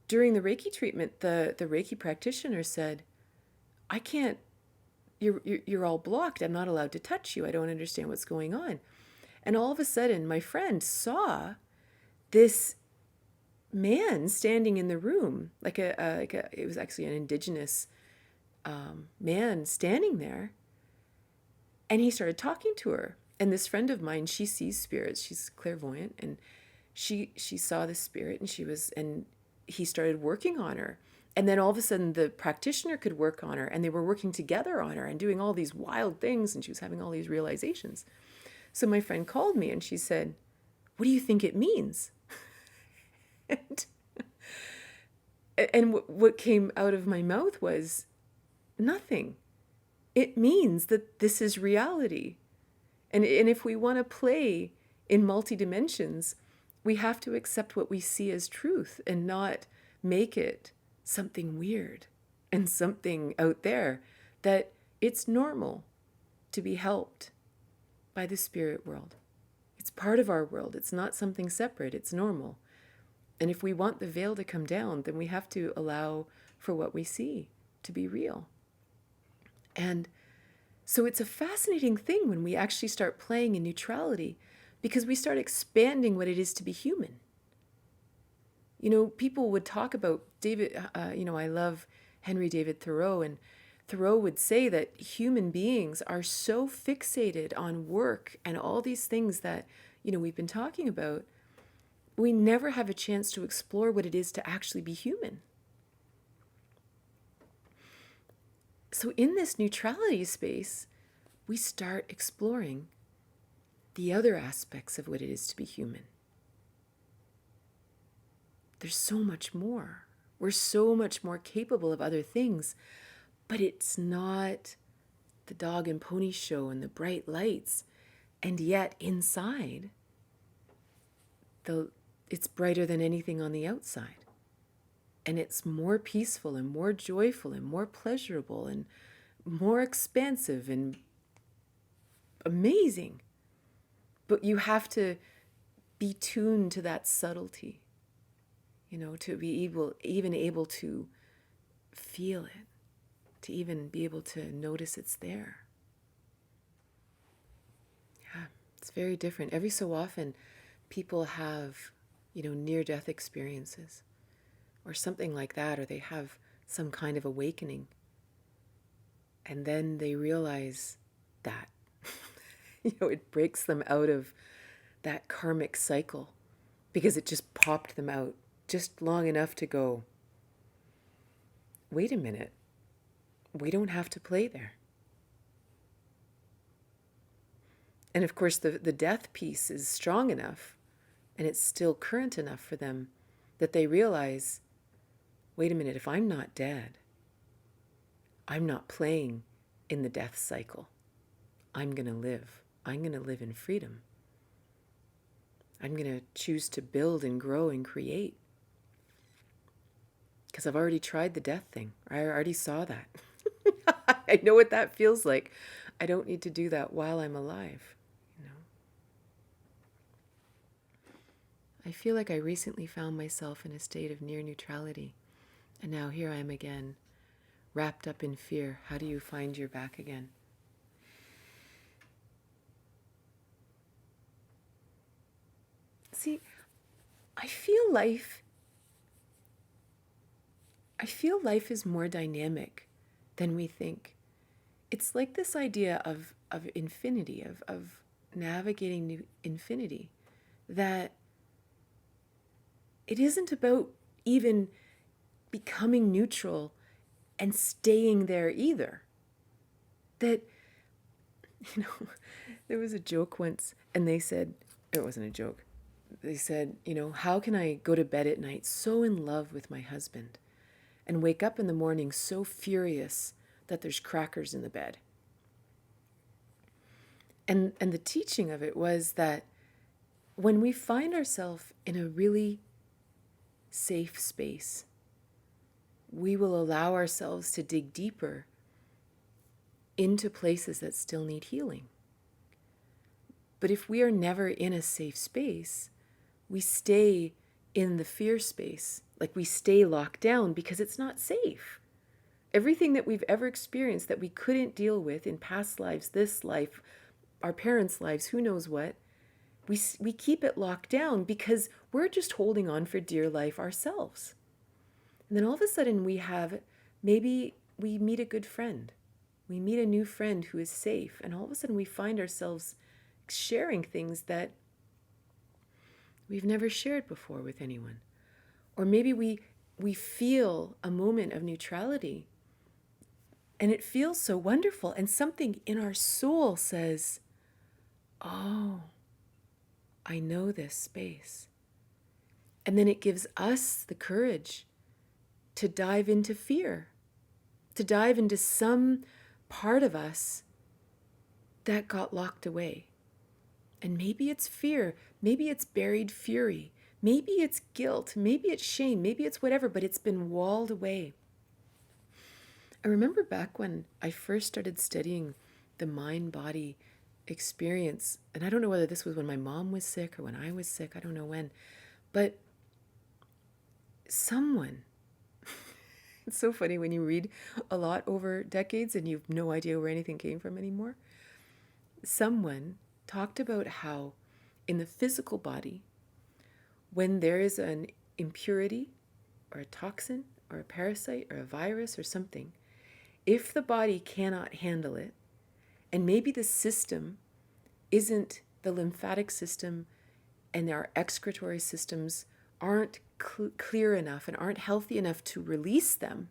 during the Reiki treatment, the Reiki practitioner said, I can't you're all blocked. I'm not allowed to touch you. I don't understand what's going on. And all of a sudden, my friend saw this man standing in the room, it was actually an indigenous man standing there. And he started talking to her. And this friend of mine, she sees spirits. She's clairvoyant, and she saw the spirit, and he started working on her. And then all of a sudden, the practitioner could work on her, and they were working together on her and doing all these wild things, and she was having all these realizations. So my friend called me, and she said, "What do you think it means?" and what came out of my mouth was nothing. It means that this is reality. And if we want to play in multi-dimensions, we have to accept what we see as truth and not make it something weird and something out there, that it's normal to be helped by the spirit world. It's part of our world. It's not something separate. It's normal. And if we want the veil to come down, then we have to allow for what we see to be real. And so it's a fascinating thing when we actually start playing in neutrality, because we start expanding what it is to be human. You know, people would talk about I love Henry David Thoreau, and Thoreau would say that human beings are so fixated on work and all these things that, we've been talking about, we never have a chance to explore what it is to actually be human. So in this neutrality space, we start exploring the other aspects of what it is to be human. There's so much more. We're so much more capable of other things, but it's not the dog and pony show and the bright lights. And yet inside, it's brighter than anything on the outside. And it's more peaceful and more joyful and more pleasurable and more expansive and amazing. But you have to be tuned to that subtlety, to be able to feel it, to even be able to notice it's there. Yeah, it's very different. Every so often, people have, near-death experiences or something like that, or they have some kind of awakening. And then they realize that, it breaks them out of that karmic cycle, because it just popped them out just long enough to go, wait a minute, we don't have to play there. And of course, the death piece is strong enough, and it's still current enough for them that they realize, wait a minute, if I'm not dead, I'm not playing in the death cycle. I'm going to live. I'm going to live in freedom. I'm going to choose to build and grow and create. Because I've already tried the death thing. I already saw that. I know what that feels like. I don't need to do that while I'm alive. I feel like I recently found myself in a state of near neutrality. And now here I am again, wrapped up in fear. How do you find your back again? See, I feel life is more dynamic than we think. It's like this idea of infinity, of navigating infinity, that it isn't about even becoming neutral and staying there either. That, there was a joke once, and they said, it wasn't a joke. They said, how can I go to bed at night so in love with my husband and wake up in the morning so furious that there's crackers in the bed? And the teaching of it was that when we find ourselves in a really safe space, we will allow ourselves to dig deeper into places that still need healing. But if we are never in a safe space, we stay in the fear space, like we stay locked down because it's not safe. Everything that we've ever experienced that we couldn't deal with in past lives, this life, our parents' lives, who knows what, we keep it locked down because we're just holding on for dear life ourselves. And then all of a sudden maybe we meet a good friend. We meet a new friend who is safe. And all of a sudden we find ourselves sharing things that we've never shared before with anyone. Or maybe we feel a moment of neutrality and it feels so wonderful. And something in our soul says, oh, I know this space. And then it gives us the courage to dive into fear, to dive into some part of us that got locked away. And maybe it's fear, maybe it's buried fury, maybe it's guilt, maybe it's shame, maybe it's whatever, but it's been walled away. I remember back when I first started studying the mind-body experience, and I don't know whether this was when my mom was sick or when I was sick, I don't know when, but someone, it's so funny when you read a lot over decades and you have no idea where anything came from anymore. Someone talked about how in the physical body, when there is an impurity or a toxin or a parasite or a virus or something, if the body cannot handle it, and maybe the system isn't the lymphatic system and our excretory systems aren't clear enough and aren't healthy enough to release them,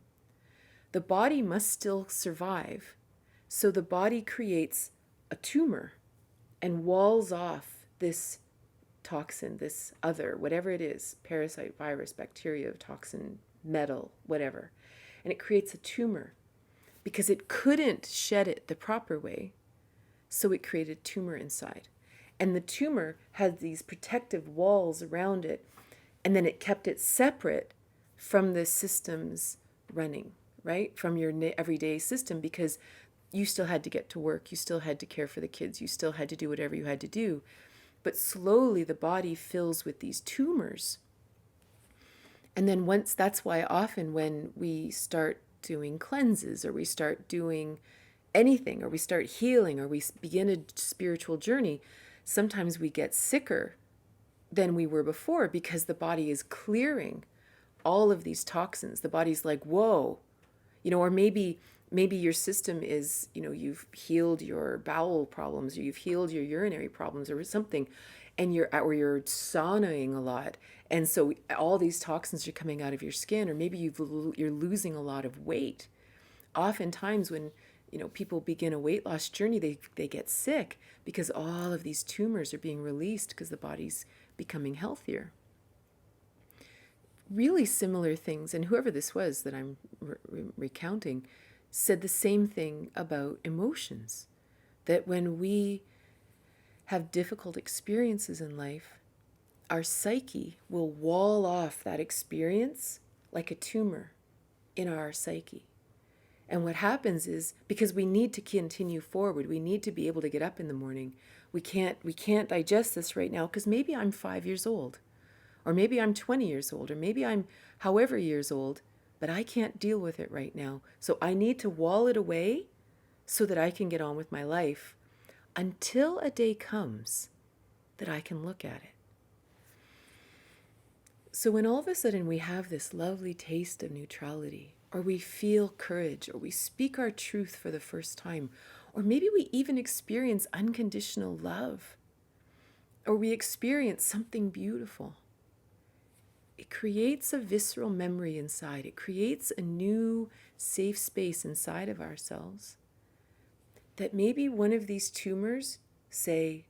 the body must still survive. So the body creates a tumor and walls off this toxin, this other, whatever it is, parasite, virus, bacteria, toxin, metal, whatever. And it creates a tumor because it couldn't shed it the proper way. So it created a tumor inside. And the tumor had these protective walls around it. And then it kept it separate from the systems running, right? From your everyday system, because you still had to get to work. You still had to care for the kids. You still had to do whatever you had to do. But slowly the body fills with these tumors. And then that's why often when we start doing cleanses or we start doing anything or we start healing or we begin a spiritual journey, sometimes we get sicker than we were before because the body is clearing all of these toxins. The body's like, whoa, or maybe your system is, you've healed your bowel problems or you've healed your urinary problems or something, and you're saunaing a lot. And so all these toxins are coming out of your skin, or maybe you're losing a lot of weight. Oftentimes when, people begin a weight loss journey, they get sick because all of these tumors are being released because the body's becoming healthier. Really similar things, and whoever this was that I'm recounting said the same thing about emotions, that when we have difficult experiences in life, our psyche will wall off that experience like a tumor in our psyche. And what happens is, because we need to continue forward, we need to be able to get up in the morning. We can't digest this right now because maybe I'm 5 years old, or maybe I'm 20 years old, or maybe I'm however years old, but I can't deal with it right now. So I need to wall it away so that I can get on with my life until a day comes that I can look at it. So when all of a sudden we have this lovely taste of neutrality, or we feel courage, or we speak our truth for the first time, or maybe we even experience unconditional love, or we experience something beautiful, it creates a visceral memory inside. It creates a new safe space inside of ourselves that maybe one of these tumors say,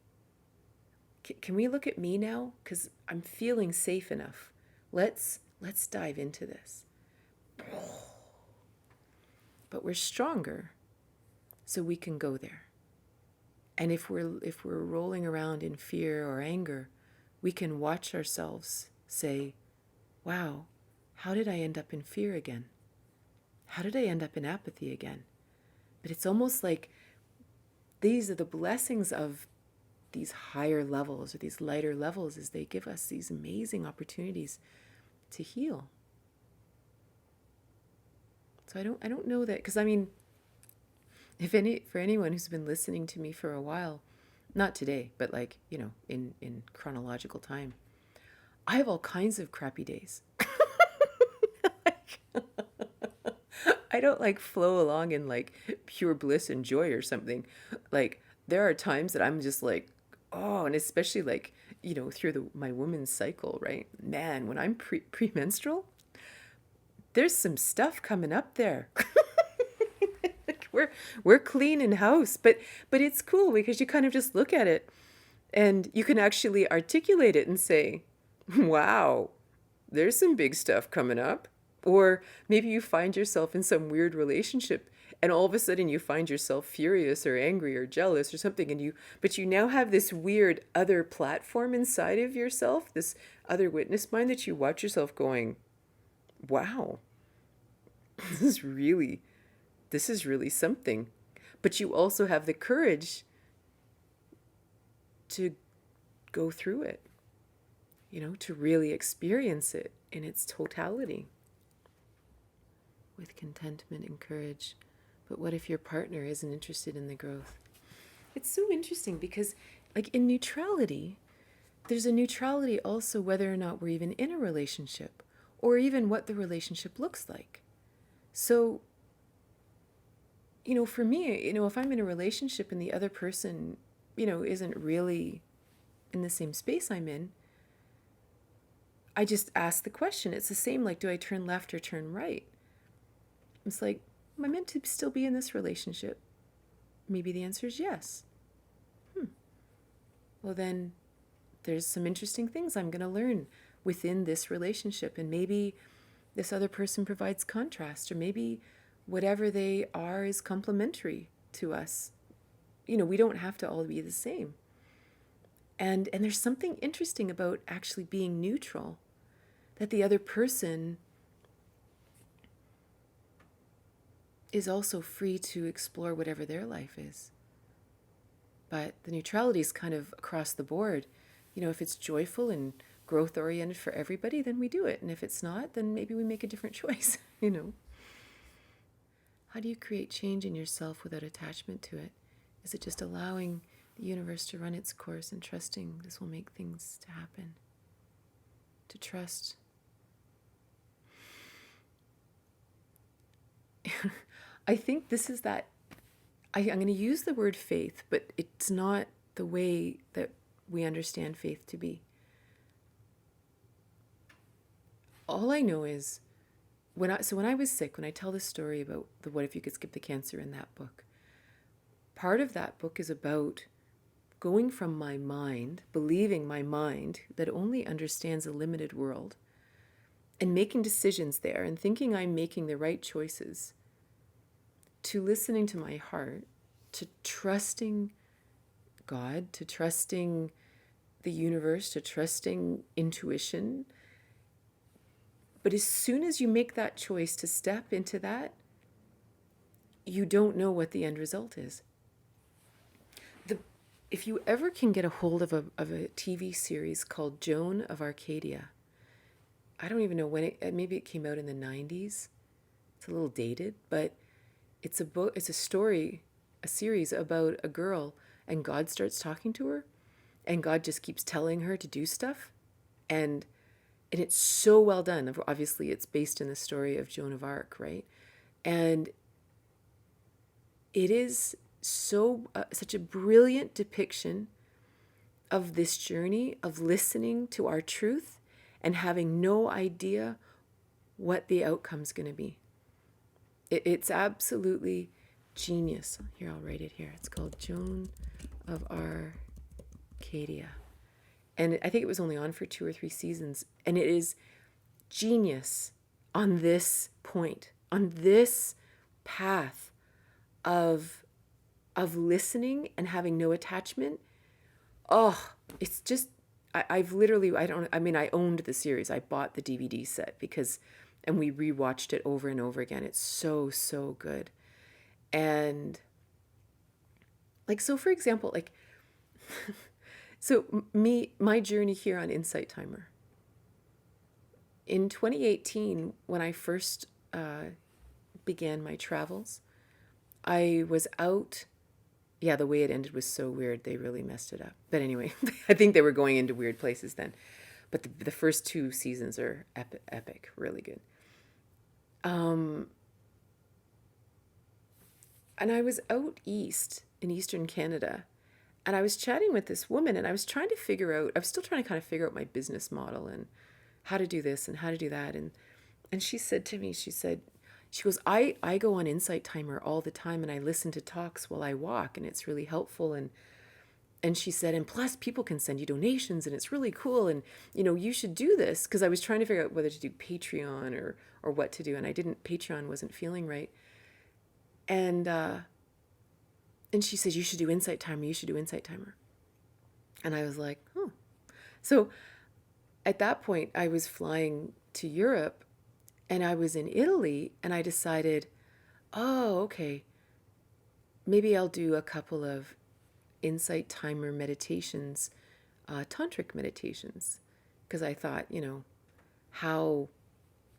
can we look at me now? Because I'm feeling safe enough. Let's dive into this. But we're stronger, so we can go there. And if we're rolling around in fear or anger, we can watch ourselves say, wow, how did I end up in fear again? How did I end up in apathy again? But it's almost like these are the blessings of these higher levels or these lighter levels, as they give us these amazing opportunities to heal. So I don't know that, because I mean, if any for anyone who's been listening to me for a while, not today, but like, in chronological time, I have all kinds of crappy days. I don't like flow along in like pure bliss and joy or something. Like there are times that I'm just like, oh, and especially like, through my woman's cycle, right? Man, when I'm premenstrual, there's some stuff coming up there. Like we're clean in house, but it's cool because you kind of just look at it and you can actually articulate it and say, wow, there's some big stuff coming up. Or maybe you find yourself in some weird relationship and all of a sudden you find yourself furious or angry or jealous or something, but you now have this weird other platform inside of yourself, this other witness mind that you watch yourself going, wow, this is really something. But you also have the courage to go through it, to really experience it in its totality with contentment and courage. But what if your partner isn't interested in the growth? It's so interesting because, like in neutrality, there's a neutrality also whether or not we're even in a relationship or even what the relationship looks like. So, for me, if I'm in a relationship and the other person, isn't really in the same space I'm in, I just ask the question. It's the same, like, do I turn left or turn right? It's like, am I meant to still be in this relationship? Maybe the answer is yes. Well, then there's some interesting things I'm going to learn within this relationship. And maybe this other person provides contrast, or maybe whatever they are is complementary to us. We don't have to all be the same. And there's something interesting about actually being neutral, that the other person is also free to explore whatever their life is. But the neutrality is kind of across the board. If it's joyful and growth oriented for everybody, then we do it. And if it's not, then maybe we make a different choice, How do you create change in yourself without attachment to it? Is it just allowing the universe to run its course and trusting this will make things to happen? To trust. I think this is that, I'm going to use the word faith, but it's not the way that we understand faith to be. All I know is, when I was sick, when I tell this story about the What If You Could Skip the Cancer in that book, part of that book is about going from my mind, believing my mind that only understands a limited world, and making decisions there and thinking I'm making the right choices, to listening to my heart, to trusting God, to trusting the universe, to trusting intuition. But as soon as you make that choice to step into that, you don't know what the end result is. If you ever can get a hold of a TV series called Joan of Arcadia, I don't even know when maybe it came out in the 90s. It's a little dated, but it's a book, it's a story, a series about a girl, and God starts talking to her, and God just keeps telling her to do stuff, and it's so well done. Obviously, it's based in the story of Joan of Arc, right? And it is such a brilliant depiction of this journey of listening to our truth and having no idea what the outcome's going to be. It's absolutely genius. Here, I'll write it here. It's called Joan of Arcadia. And I think it was only on for 2 or 3 seasons. And it is genius on this point, on this path of listening and having no attachment. Oh, it's just, I owned the series. I bought the DVD set and we rewatched it over and over again. It's so, so good. And like, so for example, like, so my journey here on Insight Timer. In 2018, when I first began my travels. I was out. Yeah, the way it ended was so weird. They really messed it up. But anyway, I think they were going into weird places then. But the first 2 seasons are epic, really good. And I was out east in Eastern Canada, and I was chatting with this woman, and I was trying to figure out, I was still trying to kind of figure out my business model and how to do this and how to do that. And she said to me, she goes, I go on Insight Timer all the time, and I listen to talks while I walk, and it's really helpful. And she said, and plus people can send you donations, and it's really cool, and you should do this, because I was trying to figure out whether to do Patreon or what to do, and Patreon wasn't feeling right. And she said, you should do Insight Timer, you should do Insight Timer. And I was like, oh. So at that point, I was flying to Europe, and I was in Italy, and I decided, oh, okay, maybe I'll do a couple of Insight Timer meditations, Tantric meditations, because I thought, how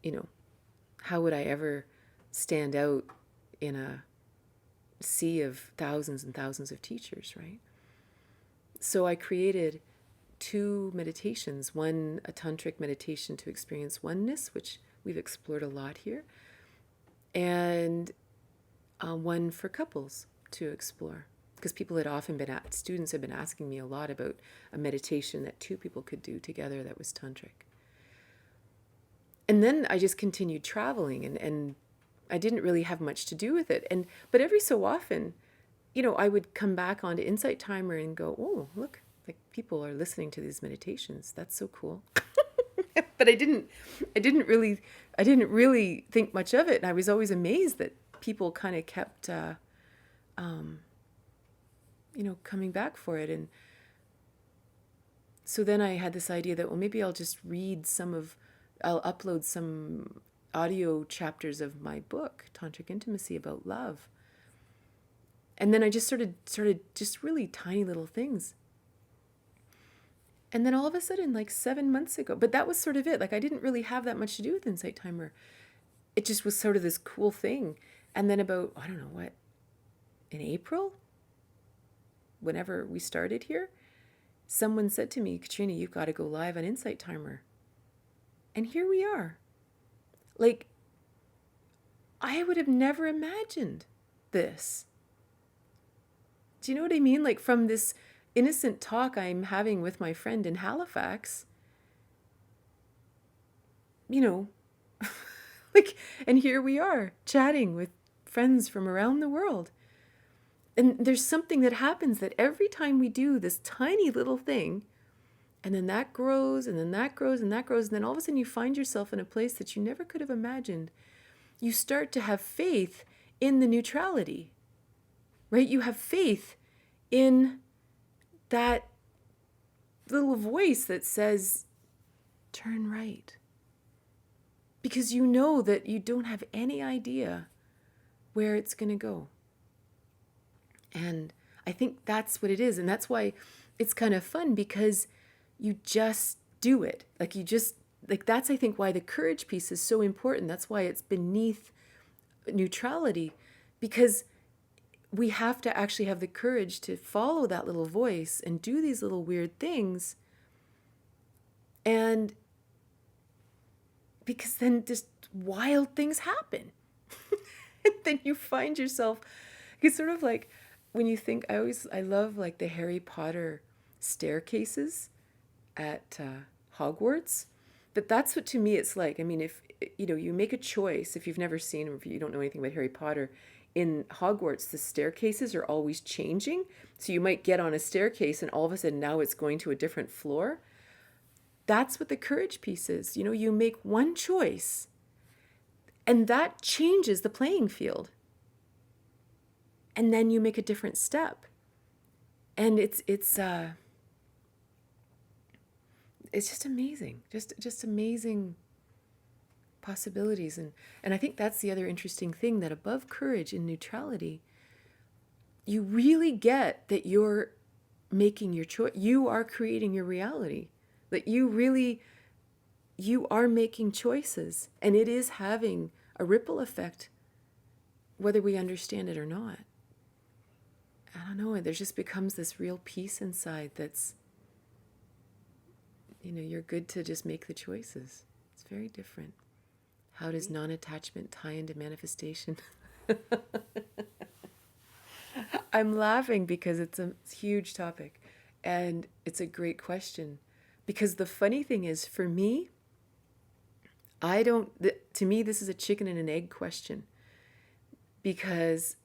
would I ever stand out in a sea of thousands and thousands of teachers, right? So I created 2 meditations, one a tantric meditation to experience oneness, which we've explored a lot here, and one for couples to explore, because students have been asking me a lot about a meditation that 2 people could do together that was tantric. And then I just continued traveling, and I didn't really have much to do with it. But every so often, I would come back onto Insight Timer and go, oh, look, like people are listening to these meditations. That's so cool. But I didn't really think much of it. And I was always amazed that people kind of kept, coming back for it. And so then I had this idea that, well, maybe I'll upload some audio chapters of my book, Tantric Intimacy, about love. And then I just started just really tiny little things. And then all of a sudden, like 7 months ago, but that was sort of it. Like I didn't really have that much to do with Insight Timer. It just was sort of this cool thing. And then about, I don't know what, in April, whenever we started here, someone said to me, Katrina, you've got to go live on Insight Timer. And here we are. Like, I would have never imagined this. Do you know what I mean? Like from this innocent talk I'm having with my friend in Halifax, like, and here we are chatting with friends from around the world. And there's something that happens that every time we do this tiny little thing, and then that grows, and then that grows, and that grows, and then all of a sudden you find yourself in a place that you never could have imagined. You start to have faith in the neutrality, right? You have faith in that little voice that says, turn right. Because you know that you don't have any idea where it's going to go. And I think that's what it is. And that's why it's kind of fun, because you just do it. That's, I think, why the courage piece is so important. That's why it's beneath neutrality, because we have to actually have the courage to follow that little voice and do these little weird things. And because then just wild things happen. And then you find yourself, it's sort of like when you think, I love like the Harry Potter staircases at Hogwarts. But that's what, to me, it's like. I mean, if you make a choice, if you've never seen, or if you don't know anything about Harry Potter, in Hogwarts, the staircases are always changing. So you might get on a staircase and all of a sudden now it's going to a different floor. That's what the courage piece is. You make one choice and that changes the playing field. And then you make a different step. And it's just amazing. Just amazing possibilities. And I think that's the other interesting thing, that above courage in neutrality, you really get that you're making your choice. You are creating your reality. That you are making choices, and it is having a ripple effect whether we understand it or not. I don't know, there just becomes this real peace inside that's, you're good to just make the choices. It's very different. How does non-attachment tie into manifestation? I'm laughing because it's a huge topic and it's a great question. Because the funny thing is, for me, to me, this is a chicken and an egg question. Because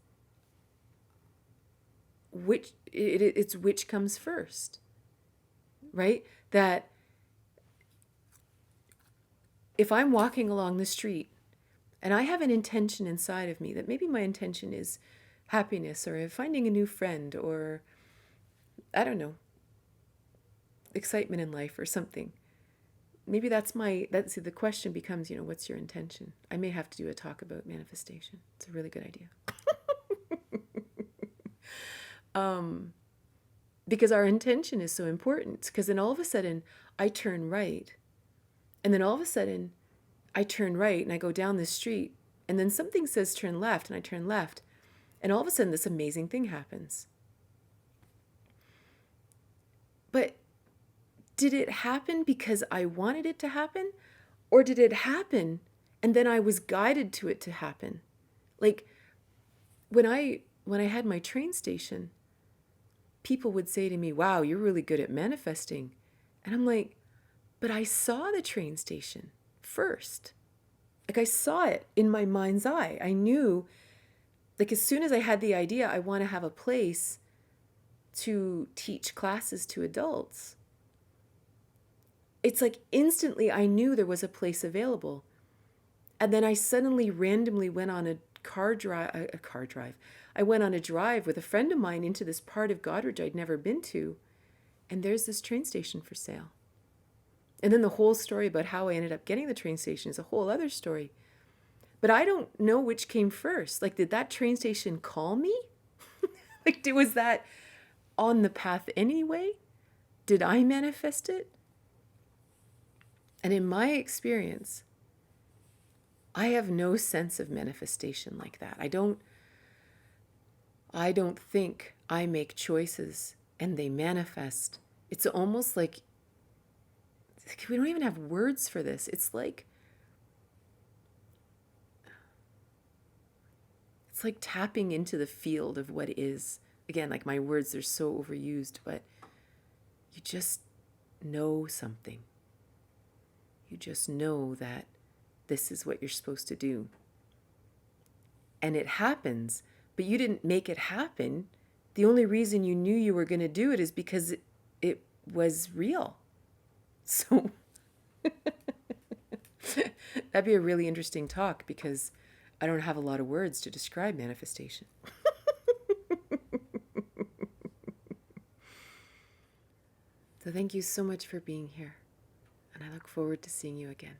it's which comes first, right? That if I'm walking along the street and I have an intention inside of me, that maybe my intention is happiness or finding a new friend or, I don't know, excitement in life or something. Maybe the question becomes, what's your intention? I may have to do a talk about manifestation. It's a really good idea. Because our intention is so important. Because then all of a sudden I turn right. And then all of a sudden I turn right and I go down the street. And then something says turn left and I turn left. And all of a sudden this amazing thing happens. But did it happen because I wanted it to happen? Or did it happen and then I was guided to it to happen? Like when I had my train station, people would say to me, wow, you're really good at manifesting. And I'm like, but I saw the train station first. Like I saw it in my mind's eye. I knew, like as soon as I had the idea, I want to have a place to teach classes to adults. It's like instantly I knew there was a place available. And then I suddenly randomly went on a car drive. I went on a drive with a friend of mine into this part of Godridge I'd never been to. And there's this train station for sale. And then the whole story about how I ended up getting the train station is a whole other story. But I don't know which came first. Like, did that train station call me? Like, was that on the path anyway? Did I manifest it? And in my experience, I have no sense of manifestation like that. I don't think I make choices and they manifest. It's almost like we don't even have words for this. It's like tapping into the field of what is. Again, like my words are so overused, but you just know something. You just know that this is what you're supposed to do. And it happens, but you didn't make it happen. The only reason you knew you were going to do it is because it was real. So that'd be a really interesting talk because I don't have a lot of words to describe manifestation. So thank you so much for being here. And I look forward to seeing you again.